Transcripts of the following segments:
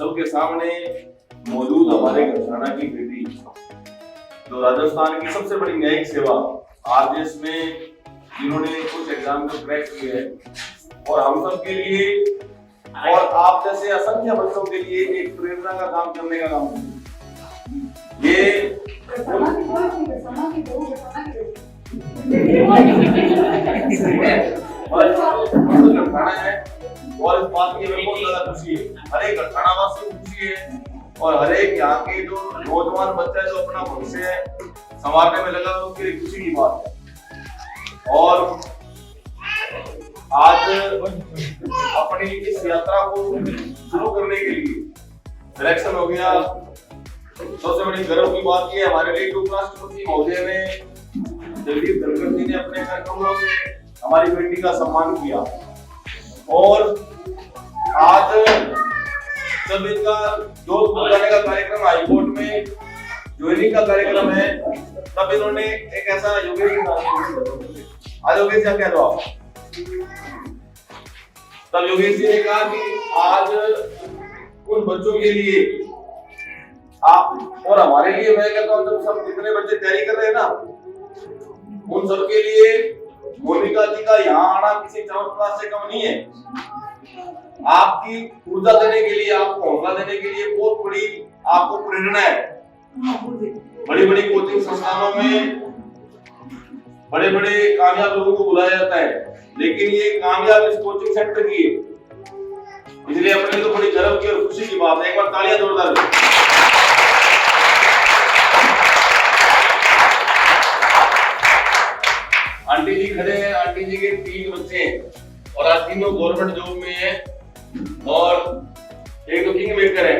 सबके सामने मौजूद हमारे घरसाना की बेटी जो राजस्थान की सबसे बड़ी न्यायिक सेवा आरजेएस में जिन्होंने कुछ एग्जाम को क्रैक किए हैं और हम सब के लिए और आप जैसे असंख्य बच्चों के लिए एक प्रेरणा का काम करने का काम ये घरसाना है और इस बात की मेरे को ज्यादा खुशी है। हर एक घरसाना वासी को खुशी है और हर एक यहाँ के जो नौजवान बच्चा है जो अपना भविष्य संवारने में लगा उसके लिए खुशी की बात है। और आज अपनी इस यात्रा को शुरू करने के लिए सिलेक्शन हो गया। सबसे बड़ी गर्व की बात यह हमारे लिए उपराष्ट्रपति महोदय ने जगदीप धनखड़ जी ने अपने कार्यक्रमों से हमारी बेटी का सम्मान किया और आज जब इनका जोधपुर जाने का कार्यक्रम हाईकोर्ट में ज्वाइनिंग का कार्यक्रम है तब इन्होंने एक ऐसा योगेश आज योगेश जी क्या कह आप तब योगेश जी ने कहा कि आज उन बच्चों के लिए आप और हमारे लिए मैं कहता हूं जब सब जितने बच्चे तैयारी कर रहे हैं ना उन सबके लिए मोनिका जी का यहाँ आना किसी चमत्कार से कम नहीं है। आपकी ऊर्जा देने के लिए आपको हौसला देने के लिए बहुत बड़ी आपको प्रेरणा है। बड़ी बड़ी कोचिंग संस्थानों में बड़े बड़े कामयाब लोगों को बुलाया जाता है लेकिन ये कामयाब इस कोचिंग सेंटर की है, इसलिए अपने लिए तो बड़ी गर्व की और खुशी की बात है। एक बार तालियां जोरदार। आंटी जी खड़े हैं, आंटी जी के 3 बच्चे हैं और आज तीनों गवर्नमेंट जॉब में हैं और एक तो किंग मेकर है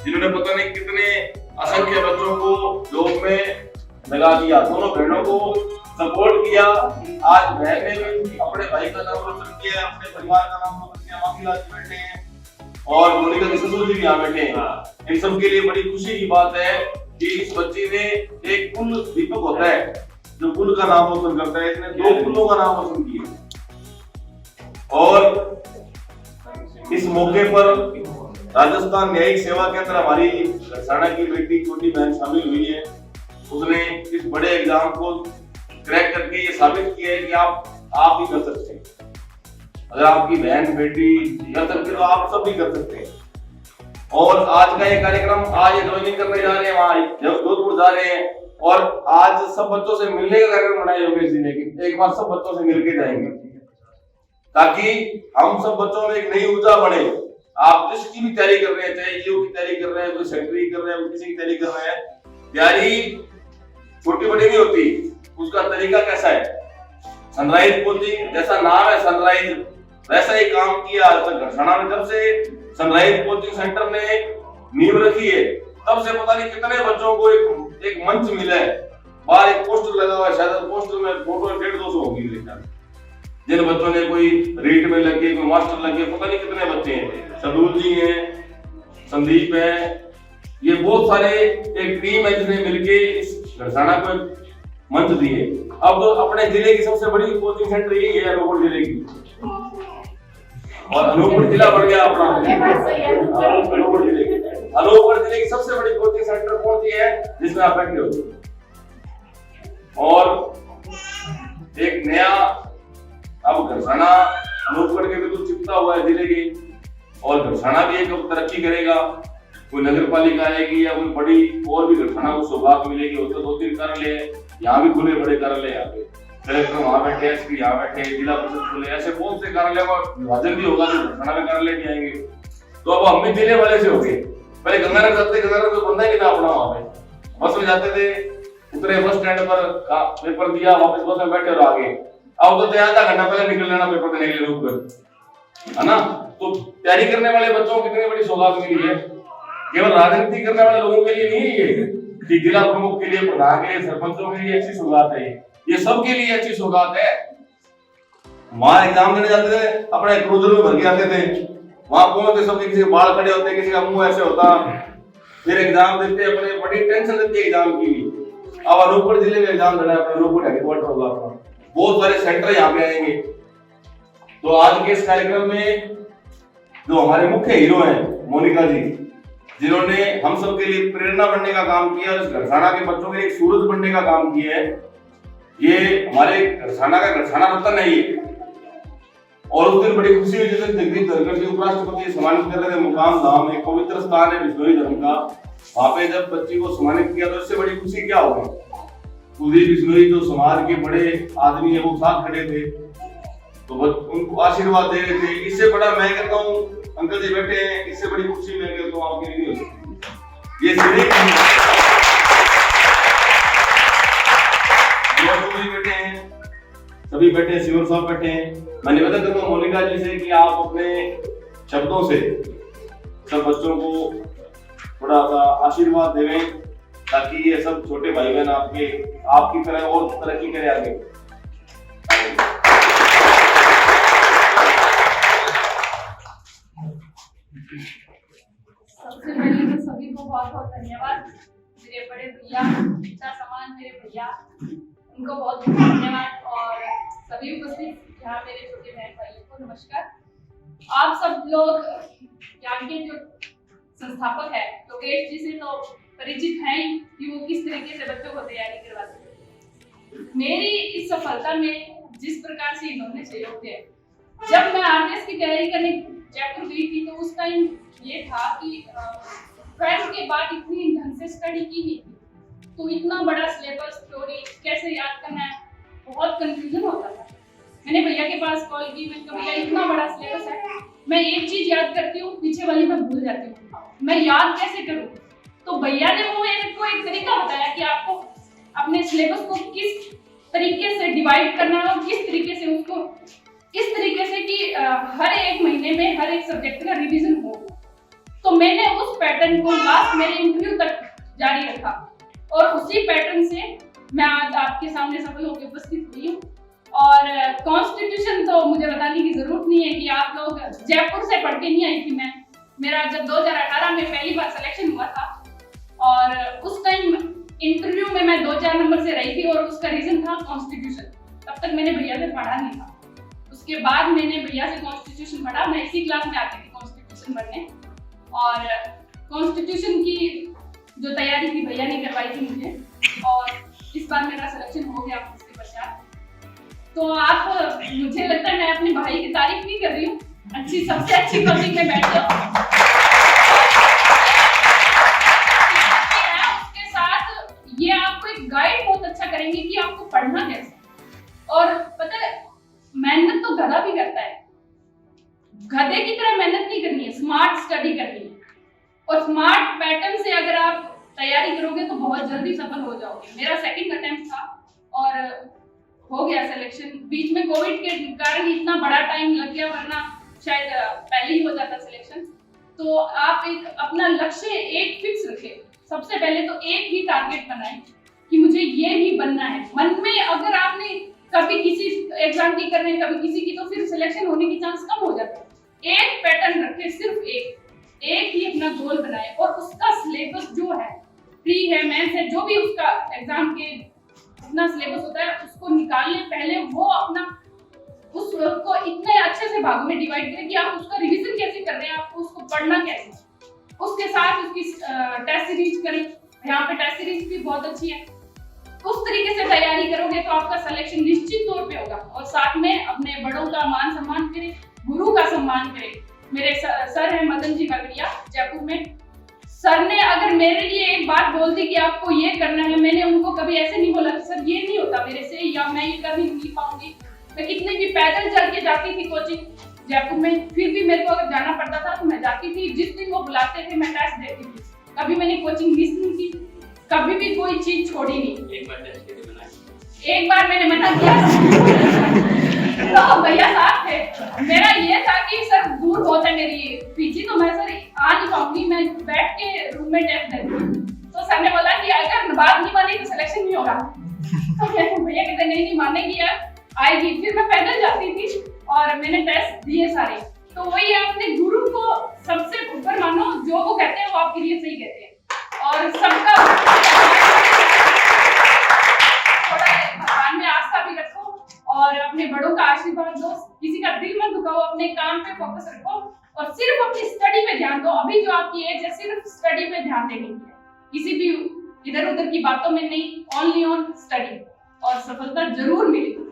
जिन्होंने पता नहीं कितने असंख्य बच्चों को जॉब में लगा दिया, दोनों बहनों को सपोर्ट किया। आज बहन ने भी अपने भाई का नाम रोशन किया, अपने परिवार का नाम रोशन किया। माफी लाल बैठे हैं और मोनिका के ससुर जी भी यहाँ बैठे हैं। इन सब के लिए बड़ी खुशी की बात है कि इस बच्ची ने एक कुल दीपक होता है जो कुल का नाम रोशन करता है, इसने 2 कुलों का नाम रोशन किया। और इस मौके पर राजस्थान न्यायिक सेवा के अंदर हमारी घरसाना की बेटी छोटी बहन शामिल हुई है। उसने इस बड़े एग्जाम को क्रैक करके ये साबित किया है कि आप भी कर सकते हैं। अगर आपकी बहन बेटी कर सकती है तो आप सब भी कर सकते हैं। और आज का ये कार्यक्रम आज ये ज्वाइनिंग करने जा रहे हैं, वहां जोधपुर जा रहे हैं और आज सब बच्चों से मिलने का कार्यक्रम बनाया योगेश जी ने कि एक बार सब बच्चों से मिलके जाएंगे ताकि हम सब बच्चों में एक नई ऊर्जा बढ़े। आप जिसकी भी तैयारी कर रहे हैं, चाहे ईओ की तैयारी कर रहे हैं, कोई सेक्रेटरी कर रहे हैं, किसी की तैयारी कर रहे हैं, तैयारी छोटी बड़ी नहीं होती, उसका तरीका कैसा है। सनराइज कोचिंग जैसा नाम है सनराइज वैसा ही काम किया आज तक घरसाना में। जब से सनराइज कोचिंग सेंटर ने नींव रखी है तब से पता नहीं कितने बच्चों को एक मंच मिला है। बाहर एक पोस्टर लगा हुआ है, शायद पोस्टर में फोटो 150-200 होगी लेकिन जिन बच्चों ने कोई रीट में लगे, कोई मास्टर लगे, पता नहीं कितने बच्चे हैं। सदूल जी हैं, संदीप है, ये बहुत सारे एक टीम है जिसने मिलके इस घरसाना को मंच दिए। अब तो अपने जिले की सबसे बड़ी कोचिंग सेंटर यही है अनूपपुर जिले की और अनूपपुर जिला बढ़ गया अपना। अनूपपुर जिले की सबसे बड़ी कोचिंग सेंटर कौन सी है जिसमें आप बैठे हो। और एक नया अब घरसाना अनूपपुर के बिल्कुल चिपता हुआ है जिले की और घरसाना भी एक तरक्की करेगा। कोई नगर पालिका आएगी या कोई बड़ी और भी घरसाना को सौगात मिलेगी। उससे 2-3 कार्यालय यहाँ भी खुले, बड़े कार्यालय यहाँ पे, कलेक्टर वहाँ बैठे, एसपी यहाँ बैठे, जिला परिषद खुले, ऐसे बहुत से कार्यालय का विभाजन भी होगा जो घरसाना में कार्यालय भी आएंगे। तो अब हम भी जिले वाले से हो गए। पहले गंगानगर जाते, गंगानगर तो बंदा ही नहीं था अपना, वहाँ पे बस में जाते थे, उतरे बस स्टैंड पर पेपर दिया, वापस बस में बैठे और आ गए। अब तो आधा घंटा पहले निकल लेना पेपर देने के लिए रुक कर, है ना। तो तैयारी करने वाले बच्चों को कितनी बड़ी सौगात मिली है। केवल राजनीति करने वाले लोगों के लिए नहीं है कि जिला प्रमुख के लिए, प्रधान के लिए, सरपंचों के लिए अच्छी सौगात है, ये सबके लिए अच्छी सौगात है। वहां एग्जाम देने जाते थे, अपने क्रूजर में भर के आते थे, वहां पहुंचते सब किसी के बाल खड़े होते, किसी का मुंह ऐसे होता, फिर एग्जाम देते, अपने बड़ी टेंशन रहती है एग्जाम की। अब अनूपपुर जिले में एग्जाम देना है, अपना अनूपपुर हेडक्वार्टर होगा अपना, बहुत सारे सेंटर यहाँ पे आएंगे। तो आज के इस कार्यक्रम में जो हमारे मुख्य हीरो हैं मोनिका जी, जिन्होंने हम सबके लिए प्रेरणा बनने का काम किया और इस घरसाना के बच्चों के लिए एक सूरज बनने का काम किया है। ये हमारे घरसाना का घरसाना रत्न है ये। और उस दिन बड़ी खुशी हुई जिस दिन जगदीप धनखड़ जी उपराष्ट्रपति सम्मानित कर रहे थे मुकाम धाम, एक पवित्र स्थान है बिश्नोई धर्म का, वहां पे जब बच्ची को सम्मानित किया तो इससे बड़ी खुशी क्या होगी। कुलदीप बिश्नोई जो समाज के बड़े आदमी है वो साथ खड़े थे, तो उनको आशीर्वाद दे रहे थे। इससे बड़ा मैं कहता हूँ अंकल जी बैठे हैं, इससे बड़ी खुशी मैं कहता हूँ आपकी नहीं हो सकती। ये बैठे हैं, सभी बैठे हैं, शिवर साहब बैठे हैं। मैं निवेदन करता हूँ मोनिका जी से कि आप अपने शब्दों से सब बच्चों को थोड़ा सा आशीर्वाद देवें ताकि ये सब छोटे भाई बहन आपकी तरह और तरक्की करें आगे। सबसे पहले तो सभी को बहुत बहुत धन्यवाद। मेरे बड़े भैया, पिता समान मेरे भैया, उनको बहुत बहुत धन्यवाद। और सभी उपस्थित यहाँ मेरे छोटे बहन भाइयों को नमस्कार। आप सब लोग यहाँ के जो संस्थापक है योगेश जी से तो परिचित हैं कि वो किस तरीके से बच्चों को तैयारी करवाते हैं। मेरी इस सफलता में जिस प्रकार से इन्होंने सहयोग दिया, जब मैं आरटीएस की तैयारी करने जयपुर गई थी तो उस टाइम ये था कि 12th के बाद इतनी ढंग से स्टडी की नहीं थी, तो इतना बड़ा सिलेबस थ्योरी कैसे याद करना है, बहुत कंफ्यूजन होता था। मैंने भैया के पास कॉल की, मैंने कहा भैया इतना बड़ा सिलेबस है, मैं एक चीज याद करती हूँ पीछे वाली मैं भूल जाती हूँ, मैं याद कैसे करूँ। तो भैया ने वो मेरे को एक तरीका बताया कि आपको अपने सिलेबस को किस तरीके से डिवाइड करना है और किस तरीके से उसको इस तरीके से कि हर एक महीने में हर एक सब्जेक्ट का रिवीजन हो। तो मैंने उस पैटर्न को लास्ट मेरे इंटरव्यू तक जारी रखा और उसी पैटर्न से मैं आज आपके सामने सफल होकर उपस्थित हुई हूँ। और कॉन्स्टिट्यूशन तो मुझे बताने की जरूरत नहीं है कि आप लोग जयपुर से पढ़ के नहीं आई थी मैं। मेरा जब 2018 में पहली बार सिलेक्शन हुआ था और उस टाइम इंटरव्यू में मैं 2-4 नंबर से रही थी और उसका रीजन था कॉन्स्टिट्यूशन। तब तक मैंने भैया से पढ़ा नहीं था। उसके बाद मैंने भैया से कॉन्स्टिट्यूशन पढ़ा, मैं इसी क्लास में आती थी कॉन्स्टिट्यूशन पढ़ने और कॉन्स्टिट्यूशन की जो तैयारी थी भैया ने करवाई थी मुझे और इस बार मेरा सिलेक्शन हो गया उसके पश्चात। तो आप मुझे लगता है मैं अपने भाई की तारीफ नहीं कर रही हूँ, अच्छी सबसे अच्छी कोचिंग में बैठ जाओ। उसके साथ ये आपको एक गाइड बहुत अच्छा करेंगे कि आपको पढ़ना कैसे। और पता है मेहनत तो गधा भी करता है, गधे की तरह मेहनत नहीं करनी है, स्मार्ट स्टडी करनी है। और स्मार्ट पैटर्न से अगर आप तैयारी करोगे तो बहुत जल्दी सफल हो जाओगे। मेरा सेकंड अटेम्प्ट था और हो गया सिलेक्शन। बीच में कोविड के कारण इतना बड़ा टाइम लग गया, वरना शायद पहले ही हो जाता सिलेक्शन। तो आप एक अपना लक्ष्य एक फिक्स रखें। सबसे पहले तो एक ही टारगेट बनाएं कि मुझे ये ही बनना है। मन में अगर आपने कभी किसी एग्जाम की कर रहे हैं, कभी किसी की, तो फिर सिलेक्शन होने की चांस कम हो जाते हैं। एक पैटर्न रखें, सिर्फ एक ही अपना गोल बनाए और उसका सिलेबस जो है, प्री है, मेंस है, जो भी उसका एग्जाम के अपना सिलेबस होता है उसको निकाल लें। पहले वो अपना उसको इतने अच्छे से भागों में डिवाइड करें कि आप उसका रिवीजन कैसे कर रहे हैं, आपको उसको पढ़ना कैसे। उसके साथ उसकी टेस्ट सीरीज करें, यहाँ पे टेस्ट सीरीज भी बहुत अच्छी है। उस तरीके से तैयारी करोगे तो आपका सिलेक्शन निश्चित तौर पे होगा। और साथ में अपने बड़ों का मान सम्मान करें, गुरु का सम्मान करें। मेरे सर हैं मदन जी बागड़िया जयपुर में, सर ने अगर मेरे लिए एक बात बोल दी कि आपको ये करना है, मैंने उनको कभी ऐसे नहीं बोला कि सर ये नहीं होता मेरे से या मैं ये कर नहीं पाऊंगी। मैं कितने भी पैदल चल के जाती थी कोचिंग जयपुर में, फिर भी मेरे को अगर जाना पड़ता था तो मैं जाती थी। जिस दिन वो बुलाते थे मैं टेस्ट देती थी, कभी मैंने कोचिंग मिस नहीं की, कभी भी कोई चीज छोड़ी नहीं। एक बार मैंने मना किया तो भैया साथ थे। मेरा ये था कि सर दूर बहुत है मेरी पीजी, तो मैं सर आ नहीं पाऊंगी, मैं बैठ के रूम में टेस्ट देती। तो सर ने बोला कि अगर बात नहीं मानी तो सिलेक्शन नहीं होगा। तो भैया कहते नहीं मानेगी यार, आएगी। फिर मैं पैदल जाती थी और मैंने टेस्ट दिए सारे। तो वही अपने गुरु को सबसे ऊपर मानो, जो वो कहते हैं वो आपके लिए सही कहते हैं। और सबका थोड़ा भगवान में आस्था भी रखो और अपने बड़ों का आशीर्वाद दो, किसी का दिल मत दुखाओ, अपने काम पे फोकस रखो और सिर्फ अपनी स्टडी पे ध्यान दो। अभी जो आपकी एज है सिर्फ स्टडी पे ध्यान देने की है, किसी भी इधर उधर की बातों में नहीं, ओनली ऑन स्टडी, और सफलता जरूर मिलेगी।